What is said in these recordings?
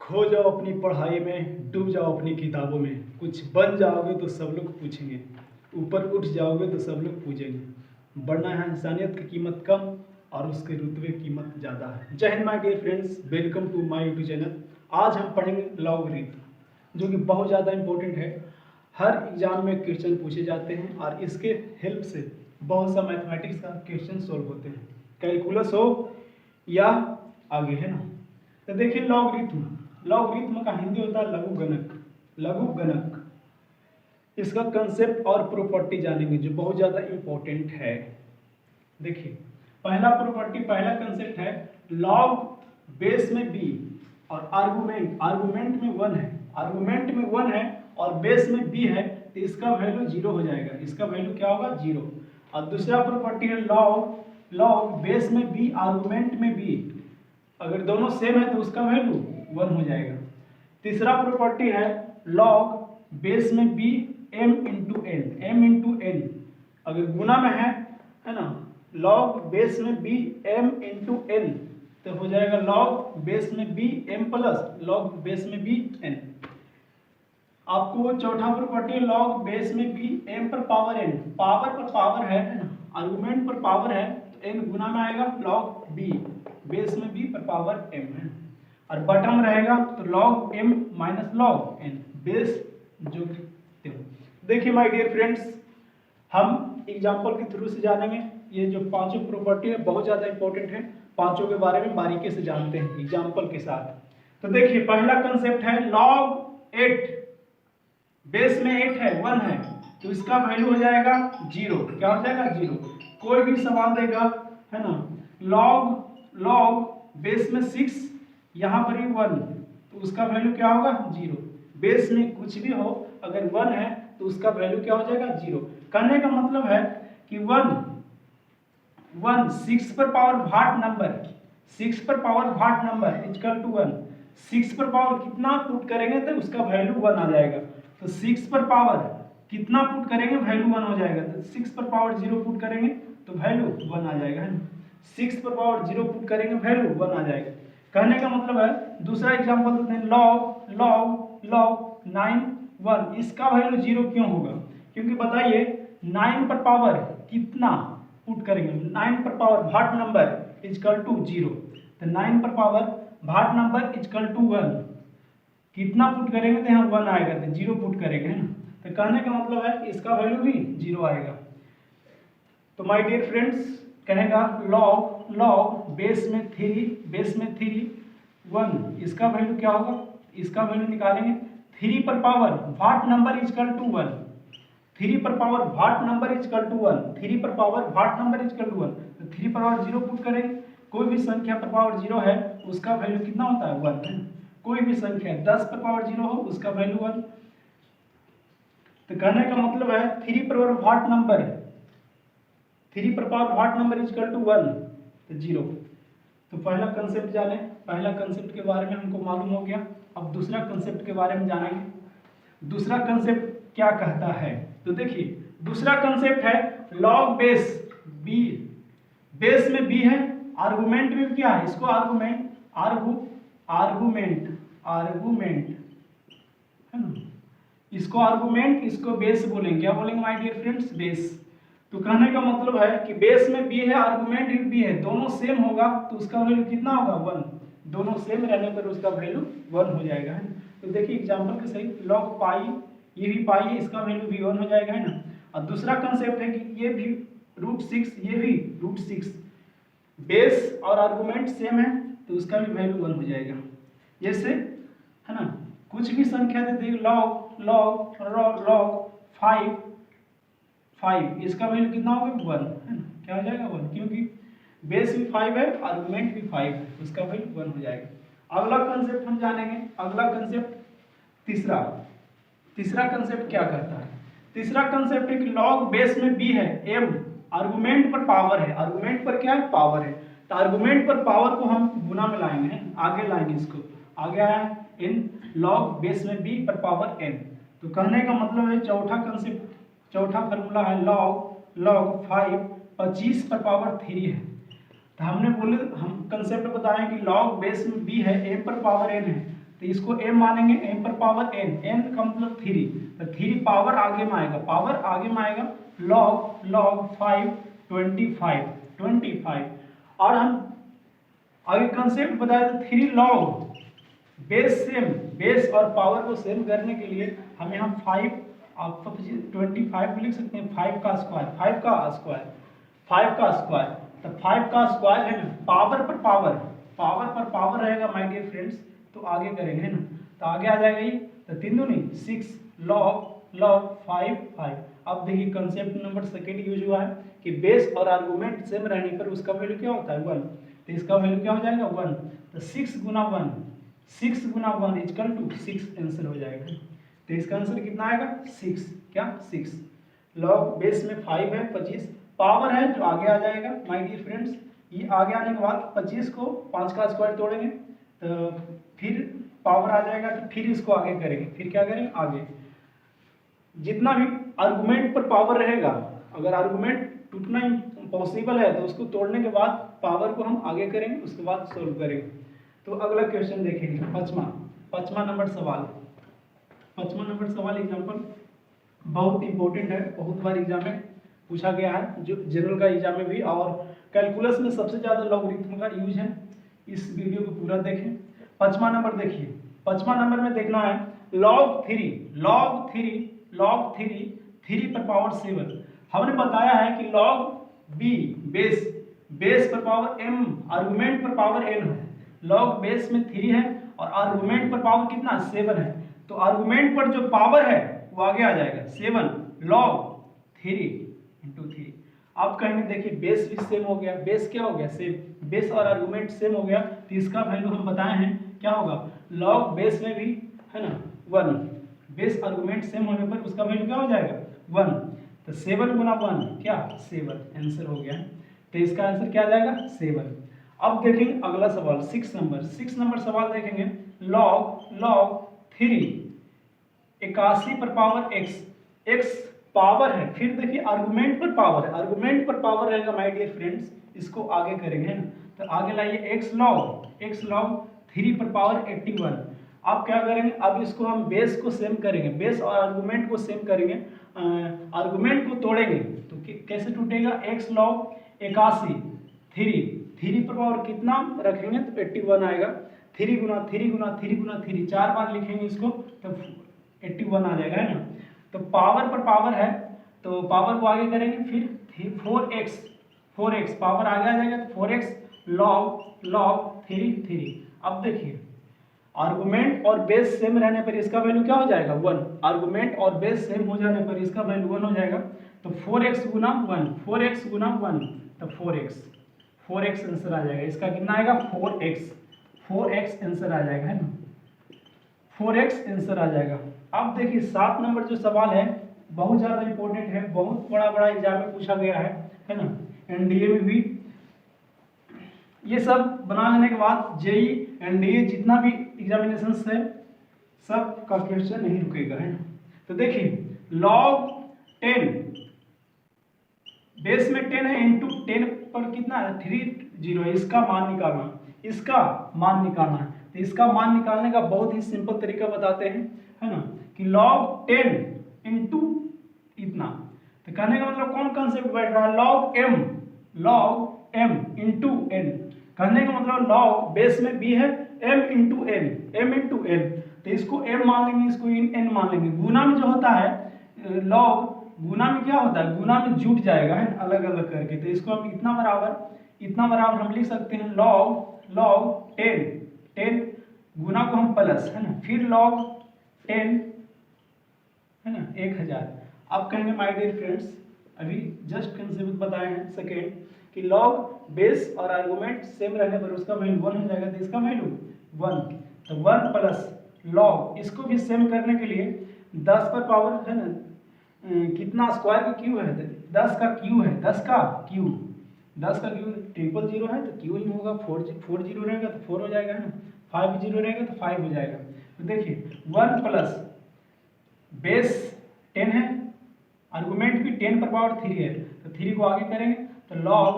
खो जाओ अपनी पढ़ाई में, डूब जाओ अपनी किताबों में, कुछ बन जाओगे तो सब लोग पूछेंगे, ऊपर उठ जाओगे तो सब लोग पूछेंगे। बढ़ना है इंसानियत की कीमत कम और उसके रुतबे कीमत ज़्यादा है। जय हिंद my dear friends, welcome to my YouTube channel. आज हम पढ़ेंगे लॉगरिथम, जो कि बहुत ज़्यादा इंपॉर्टेंट है। हर एग्जाम में क्वेश्चन पूछे जाते हैं और इसके हेल्प से बहुत सा मैथमेटिक्स का क्वेश्चन सोल्व होते हैं, कैलकुलस हो या आगे, है ना। तो देखिए लॉगरिथम का हिंदी होता है लघु गणक। लघु गणक इसका कंसेप्ट और प्रॉपर्टी जानेंगे जो बहुत ज़्यादा इम्पोर्टेंट है। देखिए पहला कंसेप्ट है लॉग बेस में बी और आर्गुमेंट में 1 है। आर्गुमेंट में 1 है और बेस में बी है तो इसका वैल्यू 0 हो जाएगा। इसका वैल्यू क्या होगा? 0। और दूसरा प्रॉपर्टी है लॉग बेस में बी आर्गुमेंट में बी, अगर दोनों सेम है तो उसका वैल्यू 1 हो जाएगा। तीसरा प्रॉपर्टी है लॉग बेस में बी m इंटू n, अगर गुना में है ना, लॉग बेस में b m इंटू n तो हो जाएगा लॉग बेस में b m plus log base में b n। आपको चौथा प्रॉपर्टी है लॉग बेस में b m पर पावर n, पावर पर पावर है ना, आर्गुमेंट पर पावर है तो n गुना में आएगा लॉग b बेस में b पर पावर m है, और बटम रहेगा तो log m minus log n base जो कि। देखिए माय डियर फ्रेंड्स, हम एग्जांपल के थ्रू से जानेंगे। ये जो पांचों प्रॉपर्टी है बहुत ज़्यादा इंपॉर्टेंट है, पांचों के बारे में बारीकी से जानते हैं एग्जांपल के साथ। तो देखिए पहला कंसेप्ट है लॉग 8, बेस में 8 है 1 है तो इसका वैल्यू हो जाएगा 0। क्या हो जाएगा? 0। कोई भी सवाल देगा है ना, लॉग बेस में 6 यहाँ पर ही 1 तो उसका वैल्यू क्या होगा? 0। बेस में कुछ भी हो अगर 1 है तो उसका वैल्यू क्या हो जाएगा? 0। कहने का मतलब है कि 1 6 पर पावर भाट नंबर, 6 पर पावर भाट नंबर इक्वल टू 1। 6 पर पावर कितना पुट करेंगे तो उसका वैल्यू 1 आ जाएगा। तो 6 पर पावर कितना पुट करेंगे वैल्यू 1 हो जाएगा। तो 6 पर पावर 0 पुट करेंगे तो वैल्यू 1 आ जाएगा, है ना। 6 पर पावर 0 पुट करेंगे वैल्यू 1 आ जाएगा। कहने का मतलब है दूसरा एग्जांपल देते हैं लॉग 9 1, इसका वैल्यू 0 क्यों होगा? क्योंकि बताइए 9 पर पावर कितना पुट करेंगे, 9 पर पावर भाट नंबर इक्वल टू 0, तो 9 पर पावर भाट नंबर इक्वल टू 1 कितना पुट करेंगे तो यहाँ 1 आएगा, तो 0 पुट करेंगे, है ना। तो कहने का मतलब है इसका वैल्यू भी 0 आएगा। तो माय डियर फ्रेंड्स कहेगा लॉग बेस में 3 1, इसका वैल्यू क्या होगा? इसका वैल्यू निकालेंगे 3 पर पावर भाट नंबर इक्वल टू 1, 3 पर पावर भाट नंबर इक्वल टू 1, 3 पर पावर भाट नंबर इक्वल टू 1, तो 3 पर पावर 0 पुट करेंगे। कोई भी संख्या पर पावर 0 है उसका वैल्यू कितना होता है? 1, है। कोई भी संख्या 10 पर पावर 0 हो उसका वैल्यू 1। तो कहने का मतलब है 3 पर पावर भाट नंबर इक्वल टू 1 तो 0। तो पहला कंसेप्ट जाने, पहला कंसेप्ट के बारे में हमको मालूम हो गया। अब दूसरा कंसेप्ट के बारे में जानेंगे। दूसरा कंसेप्ट क्या कहता है? तो देखिए दूसरा कंसेप्ट है लॉग बेस में बी है, आर्गुमेंट में क्या है? इसको आर्गुमेंट है ना, इसको आर्गुमेंट इसको बेस बोलेंगे। क्या बोलेंगे माय डियर फ्रेंड्स? बेस। तो कहने का मतलब है कि बेस में बी है आर्गुमेंट भी बी है, दोनों सेम होगा तो उसका वैल्यू कितना होगा? 1। दोनों सेम रहने पर उसका वैल्यू 1 हो जाएगा, है। तो देखिए एग्जांपल के सही लॉग पाई, ये भी पाई है, इसका वैल्यू भी 1 हो जाएगा, है ना। और दूसरा कंसेप्ट है कि ये भी √6, ये भी √6, बेस और आर्गुमेंट सेम है तो उसका भी वैल्यू 1 हो जाएगा। जैसे है ना, कुछ भी संख्या दे दी, लॉग 5, इसका वैल्यू कितना होगा? 1, है ना। क्या हो जाएगा? 1, क्योंकि बेस भी 5 है आर्गुमेंट भी 5 है, उसका वैल्यू 1 हो जाएगा। अगला कंसेप्ट हम जानेंगे। अगला कंसेप्ट तीसरा कंसेप्ट क्या करता है? तीसरा कंसेप्ट है कि लॉग बेस में बी है, m आर्गुमेंट पर पावर है, आर्गुमेंट पर क्या है? पावर है। तो आर्गुमेंट पर पावर को हम गुना में लाएंगे, है? आगे लाएंगे, इसको आगे आया n लॉग बेस में b पर पावर n। तो कहने का मतलब है चौथा फार्मूला है लॉग 5 25 पर पावर 3 है। तो हम कंसेप्ट बताएं कि लॉग बेस में b है, m पर पावर n है, तो इसको m मानेंगे, m पर पावर n, n का मतलब 3, तो 3 पावर आगे में आएगा, पावर आगे में आएगा log 5 25। और हम आगे कंसेप्ट बताया तो 3 log बेस सेम, बेस और पावर को सेम करने के लिए हम यहाँ 5 आप 25 लिख सकते हैं, 5 का स्क्वायर, तो 5 का स्क्वायर है ना, पावर पर पावर रहेगा माय डियर फ्रेंड्स, तो आगे करेंगे है ना, तो आगे आ जाएगा ये, तो 3 दूनी 6 log 5। अब देखिए कंसेप्ट नंबर सेकेंड यूज हुआ है कि बेस और आर्गुमेंट सेम रहने पर उसका वैल्यू क्या होता है 1, तो इसका वैल्यू क्या हो जाएगा 1, तो 6 गुना 1 इक्वल टू 6 आंसर हो जाएगा, तो इसका आंसर कितना आएगा 6, क्या 6 लॉग बेस में 5 है 25, पावर है जो आगे आ जाएगा माय डियर फ्रेंड्स, ये आगे आने के बाद 25 को 5 का स्क्वायर तोड़ेंगे तो फिर पावर आ जाएगा, तो फिर इसको आगे करेंगे, फिर क्या करेंगे आगे, जितना भी आर्गुमेंट पर पावर रहेगा, अगर आर्गुमेंट टूटना पॉसिबल है तो उसको तोड़ने के बाद पावर को हम आगे करेंगे, उसके बाद सोल्व करेंगे। तो अगला क्वेश्चन देखेंगे, पांचवा नंबर सवाल एग्जाम्पल बहुत इंपॉर्टेंट है, बहुत बार एग्जाम में पूछा गया है, जो जनरल का एग्जाम में भी और कैलकुलस में सबसे ज़्यादा लॉगरिथम का यूज है। इस वीडियो को पूरा देखें। पांचवा नंबर देखिए, पांचवा नंबर में देखना है log 3 पर पावर 7। हमने बताया है कि log b बेस पर पावर m, आर्गुमेंट पर पावर n है, log बेस में 3 है और आर्गुमेंट पर पावर कितना 7 है, तो आर्गुमेंट पर जो पावर है वो आगे आ जाएगा 7 log 3 × 3। आप कहेंगे देखिए बेस भी सेम हो गया, बेस क्या हो गया सेम, बेस और आर्गुमेंट सेम हो गया, तो इसका वैल्यू हम बताए हैं क्या होगा, log बेस में भी है ना 1, बेस आर्गुमेंट सेम होने पर उसका वैल्यू क्या हो जाएगा 1, तो 7 गुना 1 क्या 7 आंसर हो गया, तो इसका आंसर क्या आ जाएगा 7। अब देखेंगे अगला सवाल 6 नंबर सवाल देखेंगे, log 3 81 पर पावर x पावर है, फिर देखिए आर्गुमेंट पर पावर है, आर्गुमेंट पर पावर रहेगा माय डियर फ्रेंड्स, इसको आगे करेंगे ना, तो आगे लाइए x log 3 पर पावर 81। अब क्या करेंगे, अब इसको हम बेस को सेम करेंगे, बेस और आर्गुमेंट को सेम करेंगे, आर्गुमेंट को तोड़ेंगे तो कैसे टूटेगा, x log 81 3 पर पावर कितना रखेंगे तो 81 आएगा, 3 गुना 3 4 बार लिखेंगे इसको तो 81 आ जाएगा है ना, तो पावर पर पावर है तो पावर को आगे करेंगे, फिर 4x पावर आगे आ जाएगा तो 4x log 3। अब देखिए आर्गुमेंट और बेस सेम रहने पर इसका वैल्यू क्या हो जाएगा 1, आर्गुमेंट और बेस सेम हो जाने पर इसका वैल्यू 1 हो जाएगा, तो 4x गुना 1 तो 4x आंसर आ जाएगा, इसका कितना आएगा 4x आंसर आ जाएगा है ना, 4x आंसर आ जाएगा। अब देखिए 7 नंबर जो सवाल है बहुत ज़्यादा इंपॉर्टेंट है, बहुत बड़ा एग्जाम में पूछा गया है ना, एनडीए में भी, ये सब बना लेने के बाद जेई एनडीए जितना भी एग्जामिनेशन है सब का क्वेश्चन नहीं रुकेगा है ना। तो देखिए log 10 बेस में 10 है इंटू 10 पर कितना है 30 है, इसका मान निकालना है, तो इसका मान निकालने का बहुत ही सिंपल तरीका बताते हैं है ना, कि log 10 इंटू इतना, तो कहने का मतलब कौन कंसेप्ट बैठ रहा है, log m इंटू n, कहने का मतलब log बेस में b है m इंटू n, तो इसको m मान लेंगे, इसको n मान लेंगे। गुना में जो होता है log, गुना में क्या होता है, गुना में जुट जाएगा है अलग अलग करके, तो इसको हम इतना बराबर हम लिख सकते हैं log 10 गुना को हम प्लस है ना, फिर log 10 है ना 1000। अब कहेंगे माय डियर फ्रेंड्स, अभी जस्ट कंसेप्ट बताए हैं सेकेंड कि log बेस और आर्गुमेंट सेम रहने पर उसका वैल्यू 1 हो जाएगा, तो इसका वैल्यू 1, तो 1 प्लस log, इसको भी सेम करने के लिए 10 पर पावर है ना कितना स्क्वायर का क्यू है, 10 का क्यू है, 10 का क्यू 000 है तो क्यू ही होगा, 4 जीरो रहेगा तो 4 हो जाएगा है ना, 5 जीरो रहेगा तो 5 हो जाएगा। तो देखिए 1 प्लस बेस 10 है, आर्गुमेंट भी 10 पर पावर 3 है, तो 3 को आगे करेंगे तो log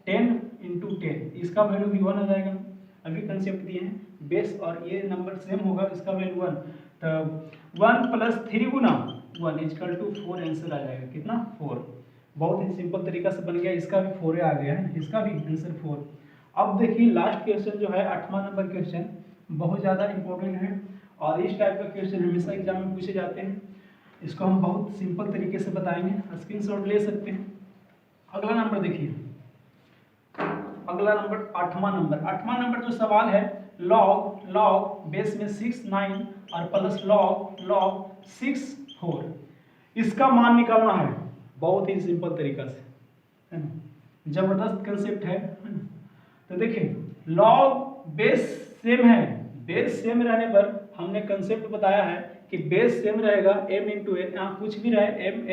10 इंटू 10, इसका वैल्यू भी 1 हो जाएगा, अभी कंसेप्ट दिए हैं, बेस और ये नंबर सेम होगा, इसका वैल्यू 1, तो 1 प्लस 3 गुना 1 इक्वल टू 4 आंसर आ जाएगा, कितना 4। बहुत ही सिंपल तरीका से बन गया, इसका भी 4 आ गया है, इसका भी आंसर 4। अब देखिए लास्ट क्वेश्चन जो है 8वां नंबर क्वेश्चन, बहुत ज़्यादा इंपॉर्टेंट है और इस टाइप का क्वेश्चन हमेशा एग्जाम में पूछे जाते हैं। इसको हम बहुत सिंपल तरीके से बताएंगे, स्क्रीनशॉट ले सकते हैं। अगला नंबर देखिए, अगला नंबर 8वां नंबर जो सवाल है, लॉग बेस में 6 9 और प्लस लॉग 6 4, इसका मान निकालना है। बहुत ही सिंपल तरीका से, है ना, जबरदस्त कंसेप्ट है ना। तो देखिए लॉग बेस सेम है, बेस सेम रहने पर हमने कंसेप्ट बताया है कि बेस सेम रहेगा m इंटू एन, यहाँ कुछ भी रहे m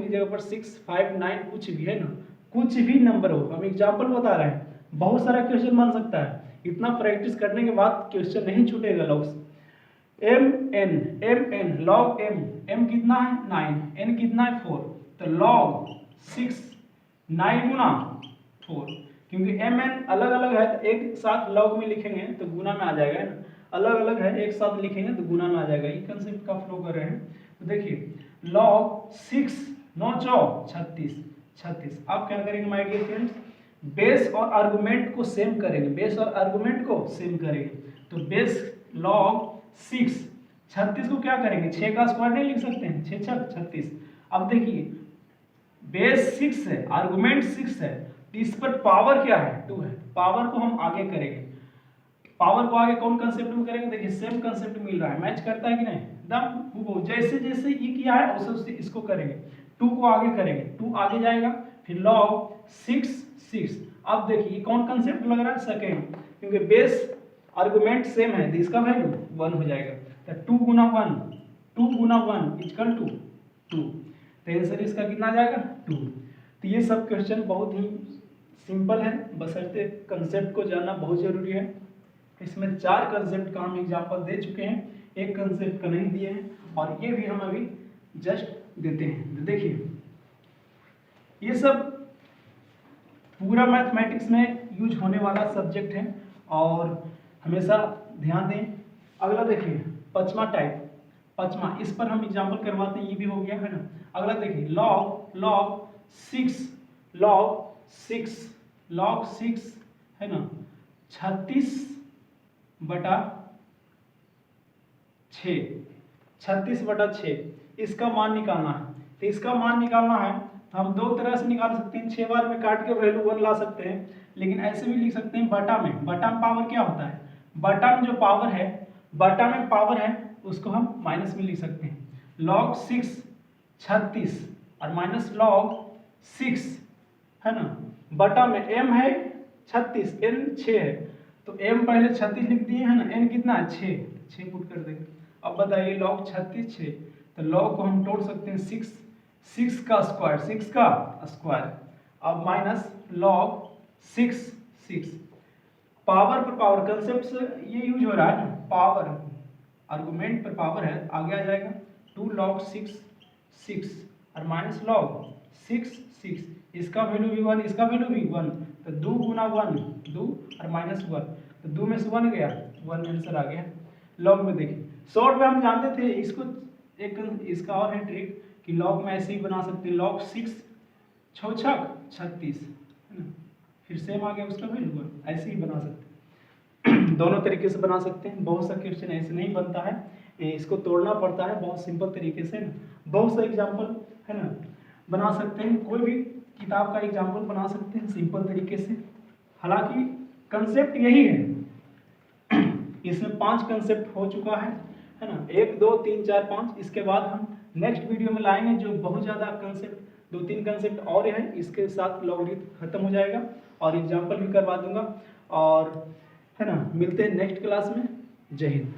की जगह पर 6 5 9 कुछ भी है ना, कुछ भी नंबर हो, हम एग्जाम्पल बता रहे हैं, बहुत सारा क्वेश्चन बन सकता है, इतना प्रैक्टिस करने के बाद क्वेश्चन नहीं छूटेगा। Logs m n log m कितना है 9, n कितना है 4, तो लॉग 6 9 गुना 4, क्योंकि m n अलग अलग है तो एक साथ लॉग में लिखेंगे तो गुना में आ जाएगा, है ना, अलग अलग है एक साथ लिखेंगे तो गुना में आ जाएगा, ये कंसेप्ट का फ्लो कर रहे हैं। तो देखिए लॉग 6 9 चौक 36, आप क्या करेंगे माय डियर फ्रेंड्स, बेस और आर्गुमेंट को सेम करेंगे, बेस और आर्गुमेंट को सेम करेंगे। तो बेस लॉग 6 36 को क्या करेंगे, 6 का स्क्वायर नहीं लिख सकते हैं, 6 6 36। अब देखिए बेस 6 है, आर्गुमेंट 6 है, तो इस पर पावर क्या है 2 है, पावर को हम आगे करेंगे, पावर को आगे कौन कंसेप्ट में करेंगे, देखिए सेम कंसेप्ट मिल रहा है, मैच करता है कि नहीं, एकदम जैसे जैसे ये किया है वैसे वैसे इसको करेंगे, 2 को आगे करेंगे, 2 आगे जाएगा, फिर लॉग 6 6। अब देखिए कौन कंसेप्ट लग रहा है, सेकेंड, क्योंकि बेस आर्गुमेंट सेम है तो इसका वैल्यू 1 हो जाएगा, तो 2 गुना 1 इक्वल टू 2, तो आंसर इसका कितना आ जाएगा 2। तो ये सब क्वेश्चन बहुत ही सिंपल है, बशर्ते कंसेप्ट को जानना बहुत जरूरी है। इसमें 4 कंसेप्ट का हम एग्जाम्पल दे चुके हैं, एक कंसेप्ट का नहीं दिए हैं, और ये भी हम अभी जस्ट देते हैं। तो देखिए ये सब पूरा मैथमेटिक्स में यूज होने वाला सब्जेक्ट है और हमेशा ध्यान दें। अगला देखिए 5वां टाइप, 5वां, इस पर हम एग्जाम्पल करवाते हैं, ये भी हो गया है ना। अगला देखिए लॉग 6 है ना 36/6, इसका मान निकालना है। तो इसका मान निकालना है तो हम 2 तरह से निकाल सकते हैं, 6 बार में काट के वैल्यू 1 ला सकते हैं, लेकिन ऐसे भी लिख सकते हैं बटा में पावर क्या होता है, बटा में जो पावर है, बटा में पावर है उसको हम माइनस में लिख सकते हैं। लॉग 6 36 और माइनस लॉग 6 है ना, बटा में m है 36, n 6 है, तो m पहले 36 लिख दिए है ना, n कितना है 6 पुट कर देंगे। अब बताइए लॉग 36 6, तो लॉग को हम तोड़ सकते हैं 6 का स्क्वायर, अब माइनस लॉग 6 पावर पर पावर कंसेप्ट से ये यूज हो रहा है ना, पावर आर्गुमेंट पर पावर है, आगे आ जाएगा 2 log 6 और माइनस लॉग 6 इसका वैल्यू भी 1, इसका वैल्यू भी 1, तो 2 गुना 1 2 और माइनस 1, तो 2 में से 1 गया 1, आंसर आ गया। लॉग में देखिए शॉर्ट में हम जानते थे इसको, एक इसका और है ट्रिक कि लॉग में ऐसे ही बना सकते हैं, लॉग 6 6 36 है ना, फिर सेम आ गया उसका वैल्यू 1, ऐसे ही बना सकते हैं। दोनों तरीके से बना सकते हैं, बहुत सा क्वेश्चन ऐसे नहीं बनता है, इसको तोड़ना पड़ता है बहुत सिंपल तरीके से ना, बहुत सा एग्जाम्पल है ना बना सकते हैं, कोई भी किताब का एग्जाम्पल बना सकते हैं सिंपल तरीके से। हालांकि कंसेप्ट यही है, इसमें 5 कंसेप्ट हो चुका है ना, 1 2 3 4 5, इसके बाद हम नेक्स्ट वीडियो में लाएंगे जो बहुत ज़्यादा कंसेप्ट 2-3 कंसेप्ट और है, इसके साथ लॉगरिथम खत्म हो जाएगा और एग्जाम्पल भी करवा दूंगा, और है ना मिलते हैं नेक्स्ट क्लास में। जय हिंद।